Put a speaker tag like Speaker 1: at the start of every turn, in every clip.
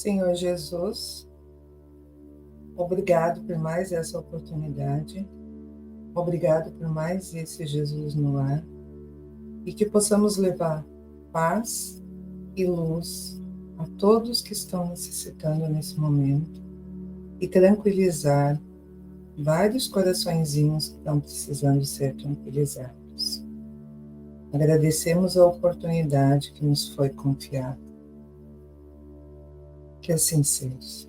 Speaker 1: Senhor Jesus, obrigado por mais essa oportunidade, obrigado por mais esse Jesus no lar, e que possamos levar paz e luz a todos que estão necessitando nesse momento e tranquilizar vários coraçõezinhos que estão precisando ser tranquilizados. Agradecemos a oportunidade que nos foi confiada. Que assim seja.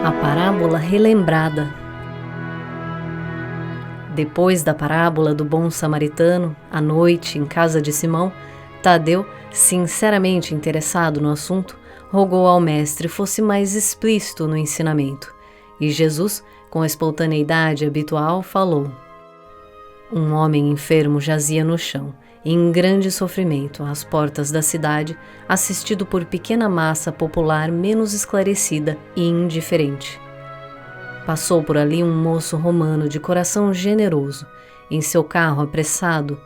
Speaker 2: A parábola relembrada. Depois da parábola do bom samaritano, à noite, em casa de Simão, Tadeu, sinceramente interessado no assunto, rogou ao mestre fosse mais explícito no ensinamento. E Jesus, com a espontaneidade habitual, falou: Um homem enfermo jazia no chão, em grande sofrimento, às portas da cidade, assistido por pequena massa popular menos esclarecida e indiferente. Passou por ali um moço romano de coração generoso, em seu carro apressado,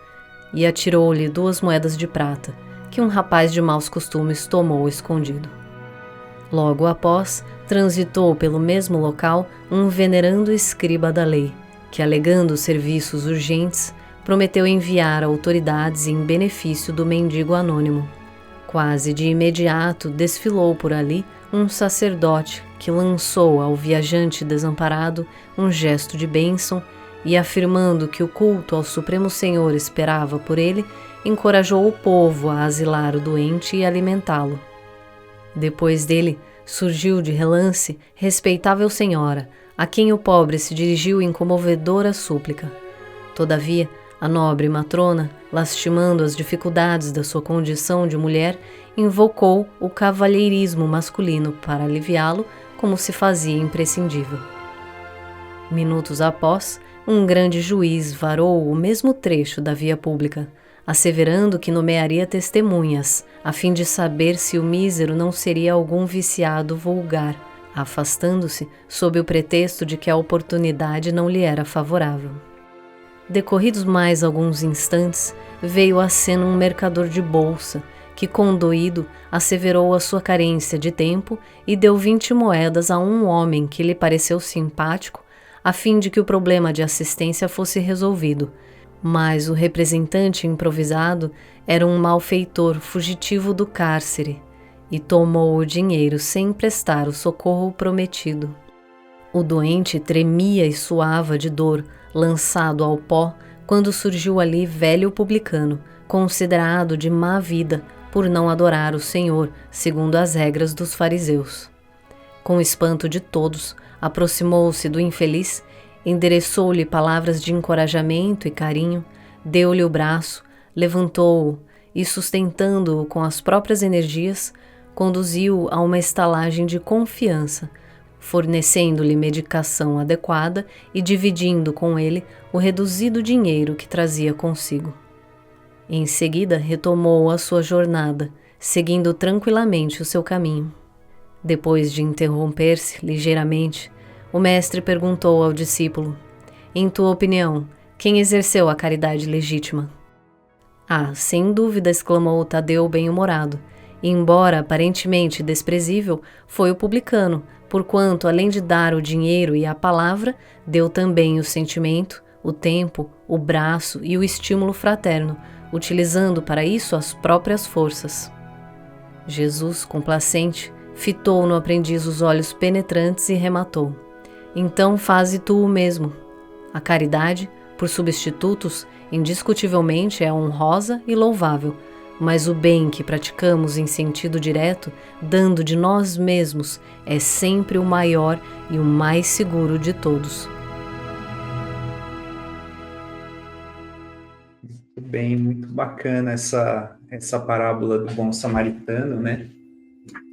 Speaker 2: e atirou-lhe 2 moedas de prata, que um rapaz de maus costumes tomou escondido. Logo após, transitou pelo mesmo local um venerando escriba da lei, que, alegando serviços urgentes, prometeu enviar autoridades em benefício do mendigo anônimo. Quase de imediato desfilou por ali um sacerdote que lançou ao viajante desamparado um gesto de bênção e, afirmando que o culto ao Supremo Senhor esperava por ele, encorajou o povo a asilar o doente e alimentá-lo. Depois dele, surgiu de relance respeitável senhora, a quem o pobre se dirigiu em comovedora súplica. Todavia, a nobre matrona, lastimando as dificuldades da sua condição de mulher, invocou o cavalheirismo masculino para aliviá-lo, como se fazia imprescindível. Minutos após, um grande juiz varou o mesmo trecho da via pública, asseverando que nomearia testemunhas, a fim de saber se o mísero não seria algum viciado vulgar, afastando-se sob o pretexto de que a oportunidade não lhe era favorável. Decorridos mais alguns instantes, veio à cena um mercador de bolsa, que, condoído, asseverou a sua carência de tempo e deu 20 moedas a um homem que lhe pareceu simpático, a fim de que o problema de assistência fosse resolvido. Mas o representante improvisado era um malfeitor fugitivo do cárcere e tomou o dinheiro sem prestar o socorro prometido. O doente tremia e suava de dor, lançado ao pó, quando surgiu ali velho publicano, considerado de má vida por não adorar o Senhor, segundo as regras dos fariseus. Com espanto de todos, aproximou-se do infeliz, endereçou-lhe palavras de encorajamento e carinho, deu-lhe o braço, levantou-o e, sustentando-o com as próprias energias, conduziu-o a uma estalagem de confiança, fornecendo-lhe medicação adequada e dividindo com ele o reduzido dinheiro que trazia consigo. Em seguida, retomou a sua jornada, seguindo tranquilamente o seu caminho. Depois de interromper-se ligeiramente, o mestre perguntou ao discípulo: Em tua opinião, quem exerceu a caridade legítima? Ah, sem dúvida, exclamou Tadeu bem-humorado. Embora aparentemente desprezível, foi o publicano, porquanto, além de dar o dinheiro e a palavra, deu também o sentimento, o tempo, o braço e o estímulo fraterno, utilizando para isso as próprias forças. Jesus, complacente, fitou no aprendiz os olhos penetrantes e rematou: Então faze tu o mesmo. A caridade, por substitutos, indiscutivelmente é honrosa e louvável, mas o bem que praticamos em sentido direto, dando de nós mesmos, é sempre o maior e o mais seguro de todos.
Speaker 3: Muito bem, muito bacana essa parábola do bom samaritano, né?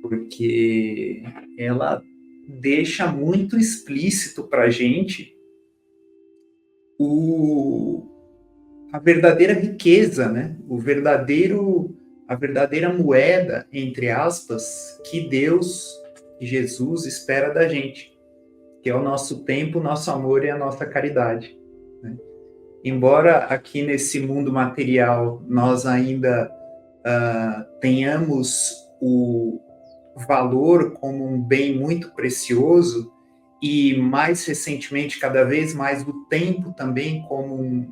Speaker 3: Porque ela deixa muito explícito para a gente a verdadeira riqueza, né? A verdadeira moeda, entre aspas, que Deus, que Jesus espera da gente, que que é o nosso tempo, o nosso amor e a nossa caridade, né? Embora aqui nesse mundo material nós ainda tenhamos o valor como um bem muito precioso, e mais recentemente, cada vez mais, o tempo também como um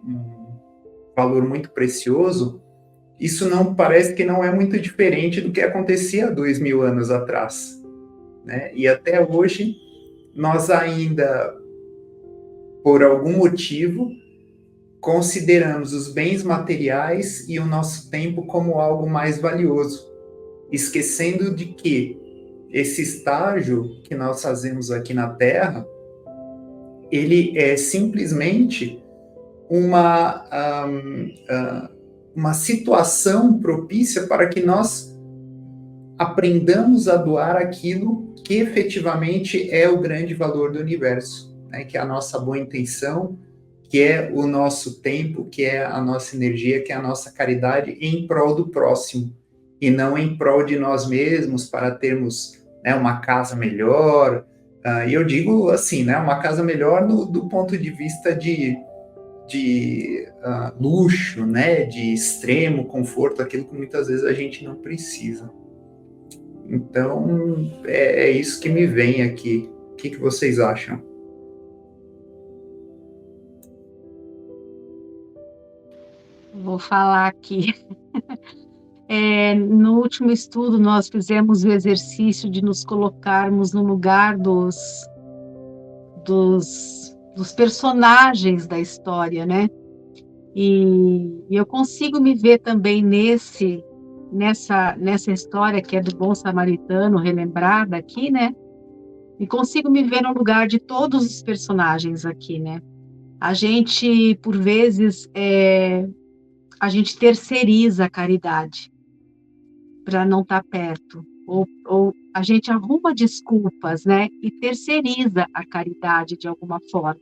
Speaker 3: valor muito precioso, isso não parece que não é muito diferente do que acontecia há 2000 anos atrás, né? E até hoje, nós ainda, por algum motivo, consideramos os bens materiais e o nosso tempo como algo mais valioso, esquecendo de que esse estágio que nós fazemos aqui na Terra, ele é simplesmente uma situação propícia para que nós aprendamos a doar aquilo que efetivamente é o grande valor do universo, né? Que é a nossa boa intenção, que é o nosso tempo, que é a nossa energia, que é a nossa caridade em prol do próximo, e não em prol de nós mesmos para termos, né, uma casa melhor. E eu digo assim, né, uma casa melhor do ponto de vista de luxo, né, de extremo conforto, aquilo que muitas vezes a gente não precisa. Então, é isso que me vem aqui. O que vocês acham?
Speaker 4: Vou falar aqui. No último estudo, nós fizemos o exercício de nos colocarmos no lugar dos personagens da história, né? E eu consigo me ver também nessa história que é do bom samaritano, relembrada aqui, né? E consigo me ver no lugar de todos os personagens aqui, né? A gente, por vezes, a gente terceiriza a caridade para não estar perto, ou a gente arruma desculpas, né? E terceiriza a caridade de alguma forma.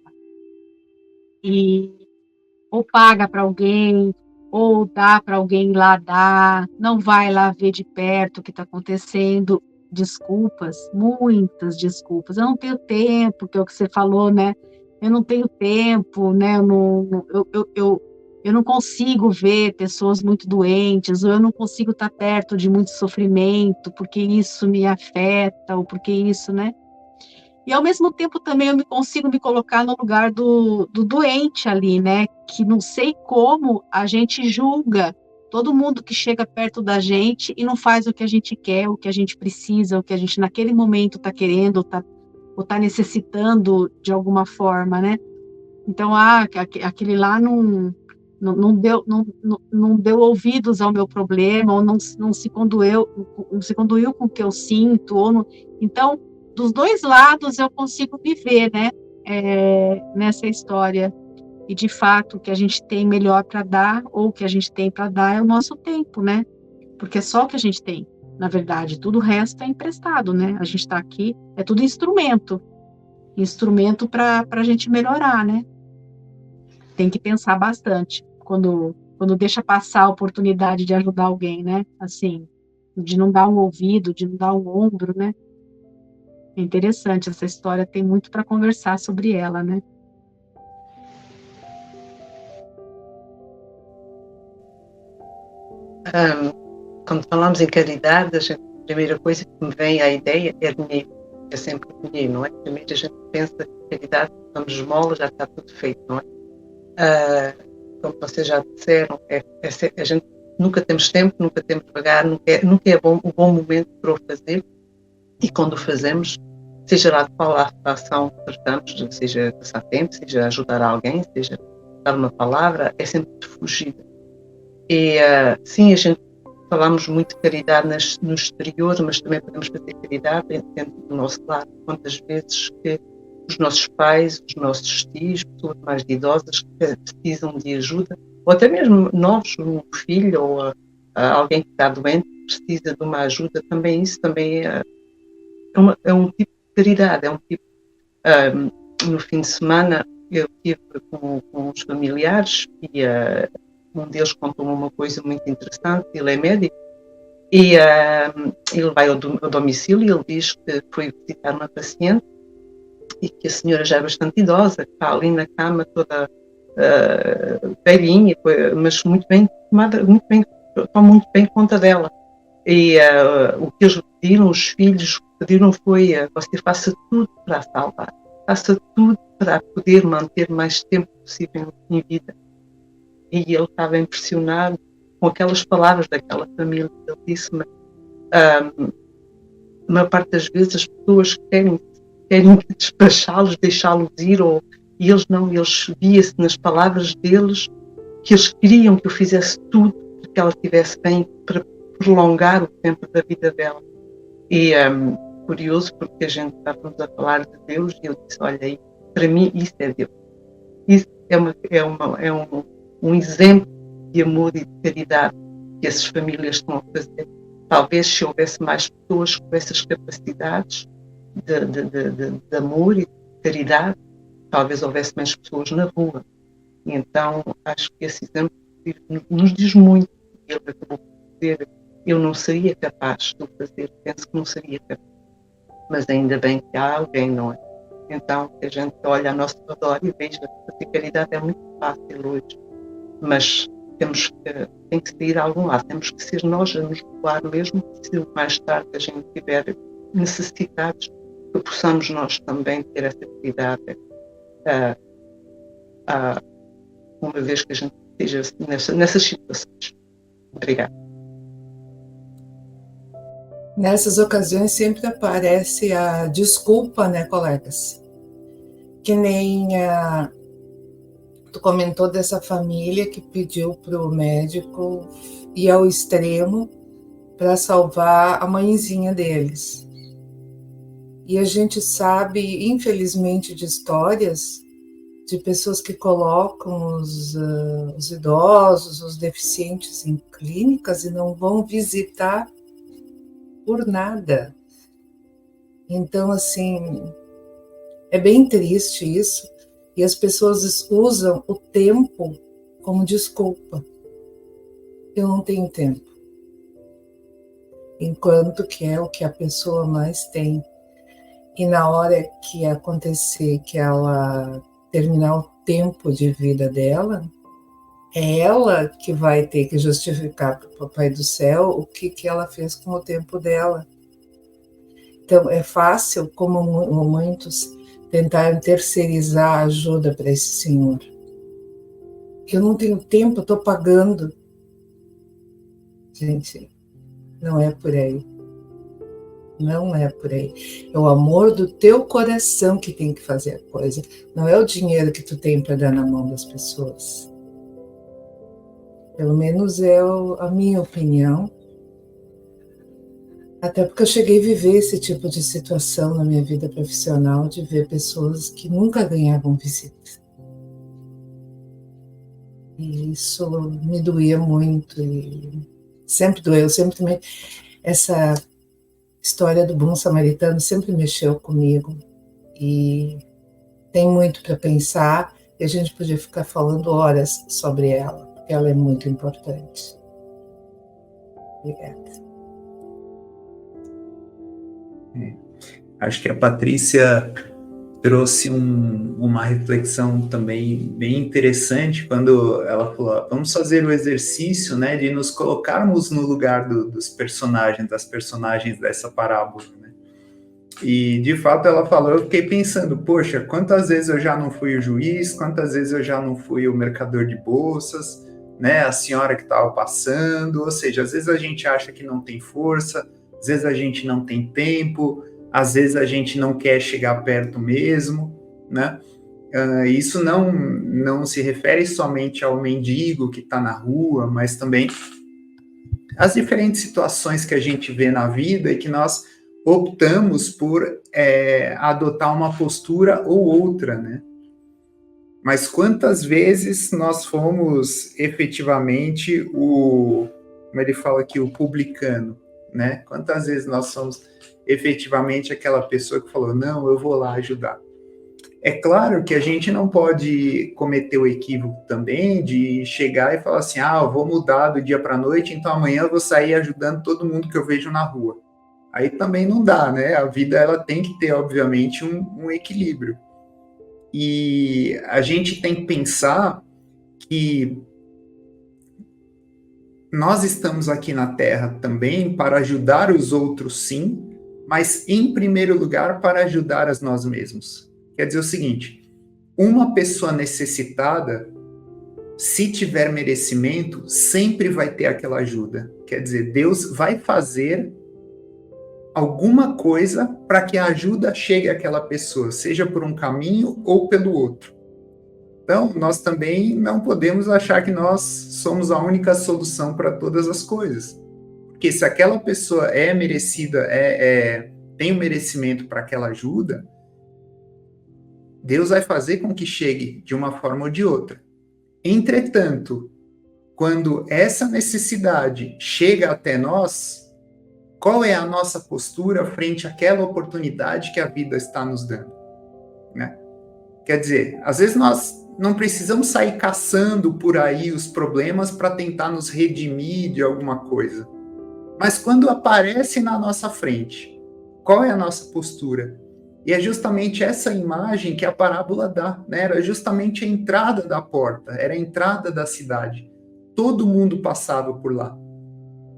Speaker 4: Ou paga para alguém, ou dá para alguém lá dar, não vai lá ver de perto o que está acontecendo. Desculpas, muitas desculpas. Eu não tenho tempo, que é o que você falou, né? Eu não tenho tempo, né? Eu não consigo ver pessoas muito doentes, ou eu não consigo estar perto de muito sofrimento, porque isso me afeta, ou porque isso, né? E, ao mesmo tempo, também eu consigo me colocar no lugar do doente ali, né? Que não sei como a gente julga todo mundo que chega perto da gente e não faz o que a gente quer, o que a gente precisa, o que a gente naquele momento está querendo, ou tá necessitando de alguma forma, né? Então, aquele lá não deu ouvidos ao meu problema, ou não se conduiu com o que eu sinto, então, dos dois lados eu consigo viver, né, nessa história. E, de fato, o que a gente tem melhor para dar, ou o que a gente tem para dar é o nosso tempo, né? Porque é só o que a gente tem, na verdade. Tudo o resto é emprestado, né? A gente está aqui, é tudo instrumento para a gente melhorar, né? Tem que pensar bastante quando deixa passar a oportunidade de ajudar alguém, né? Assim, de não dar um ouvido, de não dar um ombro, né? É interessante, essa história tem muito para conversar sobre ela, né?
Speaker 5: Quando falamos em caridade, a primeira coisa que me vem à ideia é dinheiro. É sempre dinheiro, não é? Primeiro a gente pensa que caridade, damos esmola, já está tudo feito, não é? Como vocês já disseram, a gente nunca temos tempo, nunca temos de pagar, nunca é um bom momento para o fazer, e quando o fazemos, seja lá de qual a ação que tratamos, seja passar tempo, seja ajudar alguém, seja dar uma palavra, é sempre de fugida. E sim, a gente falamos muito de caridade no exterior, mas também podemos fazer caridade dentro do nosso lar. Quantas vezes que os nossos pais, os nossos tios, pessoas mais idosas que precisam de ajuda, ou até mesmo nós, um filho ou alguém que está doente, precisa de uma ajuda, também isso também é um tipo de caridade, é um tipo... no fim de semana eu estive com os familiares e um deles contou-me uma coisa muito interessante. Ele é médico e ele vai ao domicílio e ele diz que foi visitar uma paciente e que a senhora já é bastante idosa, que está ali na cama toda velhinha, mas muito bem tomada, toma muito bem conta dela. E o que eles pediram, os filhos pediram foi: você faça tudo para a salvar, faça tudo para poder manter mais tempo possível em vida. E ele estava impressionado com aquelas palavras daquela família. Ele disse-me: a maior parte das vezes as pessoas querem despachá-los, deixá-los ir, e eles não, eles via-se nas palavras deles que eles queriam que eu fizesse tudo para que ela estivesse bem, para prolongar o tempo da vida dela. E curioso, porque a gente estávamos a falar de Deus, e eu disse: olha aí, para mim isso é Deus. Isso é um exemplo de amor e de caridade que essas famílias estão a fazer. Talvez se houvesse mais pessoas com essas capacidades de amor e de caridade, talvez houvesse mais pessoas na rua. E então acho que esse exemplo nos diz muito. Ele acabou por dizer: eu não seria capaz de o fazer, penso que não seria capaz, mas ainda bem que há alguém, não é? Então que a gente olha ao nosso redor e veja que a caridade é muito fácil hoje, mas tem que sair a algum lado, temos que ser nós a nos doar, mesmo se mais tarde a gente tiver necessidades, que possamos nós também ter essa caridade, uma vez que a gente esteja nessas situações. Obrigada.
Speaker 1: Nessas ocasiões sempre aparece a desculpa, né, colegas? Que nem tu comentou dessa família que pediu para o médico ir ao extremo para salvar a mãezinha deles. E a gente sabe, infelizmente, de histórias de pessoas que colocam os idosos, os deficientes em clínicas e não vão visitar por nada. Então, assim, é bem triste isso. E as pessoas usam o tempo como desculpa. Eu não tenho tempo. Enquanto que é o que a pessoa mais tem. E na hora que acontecer, que ela terminar o tempo de vida dela, é ela que vai ter que justificar para o Papai do Céu o que ela fez com o tempo dela. Então, é fácil, como muitos tentaram terceirizar a ajuda para esse senhor. Eu não tenho tempo, eu estou pagando. Gente, não é por aí. Não é por aí. É o amor do teu coração que tem que fazer a coisa. Não é o dinheiro que tu tem para dar na mão das pessoas. Pelo menos é a minha opinião. Até porque eu cheguei a viver esse tipo de situação na minha vida profissional, de ver pessoas que nunca ganhavam visita. E isso me doía muito. E sempre doeu, sempre também. Essa história do bom samaritano sempre mexeu comigo. E tem muito para pensar. E a gente podia ficar falando horas sobre ela, porque ela é muito importante. Obrigada.
Speaker 3: Acho que a Patrícia trouxe uma reflexão também bem interessante quando ela falou: vamos fazer o exercício, né, de nos colocarmos no lugar das personagens dessa parábola, né? E de fato ela falou, eu fiquei pensando, poxa, quantas vezes eu já não fui o juiz, quantas vezes eu já não fui o mercador de bolsas, né, a senhora que estava passando, ou seja, às vezes a gente acha que não tem força, às vezes a gente não tem tempo, às vezes a gente não quer chegar perto mesmo, né? Isso não se refere somente ao mendigo que está na rua, mas também às diferentes situações que a gente vê na vida e que nós optamos por adotar uma postura ou outra, né? Mas quantas vezes nós fomos efetivamente como ele fala aqui, o publicano, né? Quantas vezes nós somos efetivamente aquela pessoa que falou, não, eu vou lá ajudar. É claro que a gente não pode cometer o equívoco também de chegar e falar assim, eu vou mudar do dia para a noite, então amanhã eu vou sair ajudando todo mundo que eu vejo na rua. aí também não dá, né? A vida ela tem que ter, obviamente, um equilíbrio. E a gente tem que pensar que nós estamos aqui na Terra também para ajudar os outros, sim, mas em primeiro lugar para ajudar a nós mesmos. Quer dizer o seguinte, uma pessoa necessitada, se tiver merecimento, sempre vai ter aquela ajuda. Quer dizer, Deus vai fazer alguma coisa para que a ajuda chegue àquela pessoa, seja por um caminho ou pelo outro. Então, nós também não podemos achar que nós somos a única solução para todas as coisas. Porque se aquela pessoa é merecida, tem um merecimento para aquela ajuda, Deus vai fazer com que chegue de uma forma ou de outra. Entretanto, quando essa necessidade chega até nós, qual é a nossa postura frente àquela oportunidade que a vida está nos dando? Né? Quer dizer, às vezes nós não precisamos sair caçando por aí os problemas para tentar nos redimir de alguma coisa. Mas quando aparece na nossa frente, qual é a nossa postura? E é justamente essa imagem que a parábola dá, né? Era justamente a entrada da porta, era a entrada da cidade. Todo mundo passava por lá.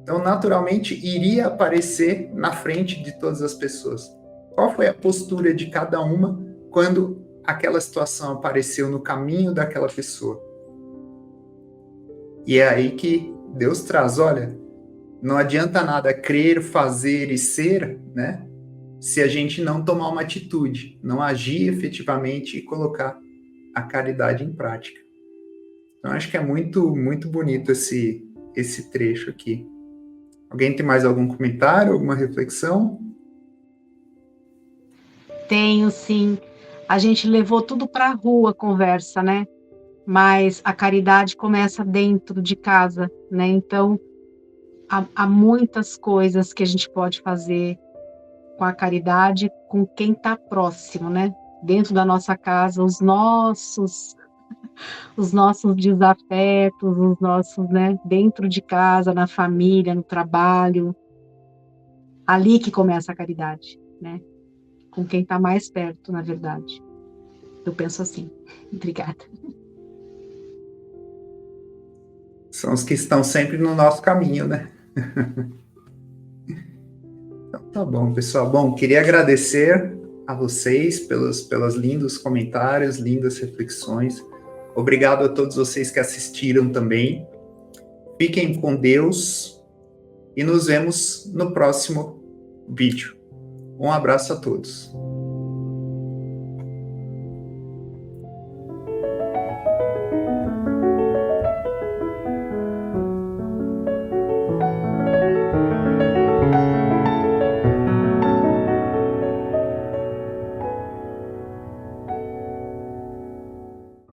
Speaker 3: Então, naturalmente, iria aparecer na frente de todas as pessoas. Qual foi a postura de cada uma quando aquela situação apareceu no caminho daquela pessoa? E é aí que Deus traz, olha, não adianta nada crer, fazer e ser, né? Se a gente não tomar uma atitude, não agir efetivamente e colocar a caridade em prática. Então, acho que é muito, muito bonito esse trecho aqui. Alguém tem mais algum comentário, alguma reflexão?
Speaker 4: Tenho, sim. A gente levou tudo para a rua, a conversa, né? Mas a caridade começa dentro de casa, né? Então, há muitas coisas que a gente pode fazer com a caridade com quem está próximo, né? Dentro da nossa casa, os nossos desafetos, os nossos, né? Dentro de casa, na família, no trabalho. Ali que começa a caridade, né? Com quem está mais perto, na verdade. Eu penso assim. Obrigada.
Speaker 3: São os que estão sempre no nosso caminho, né? Então, tá bom, pessoal. Bom, queria agradecer a vocês pelos lindos comentários, lindas reflexões. Obrigado a todos vocês que assistiram também. Fiquem com Deus e nos vemos no próximo vídeo. Um abraço a todos.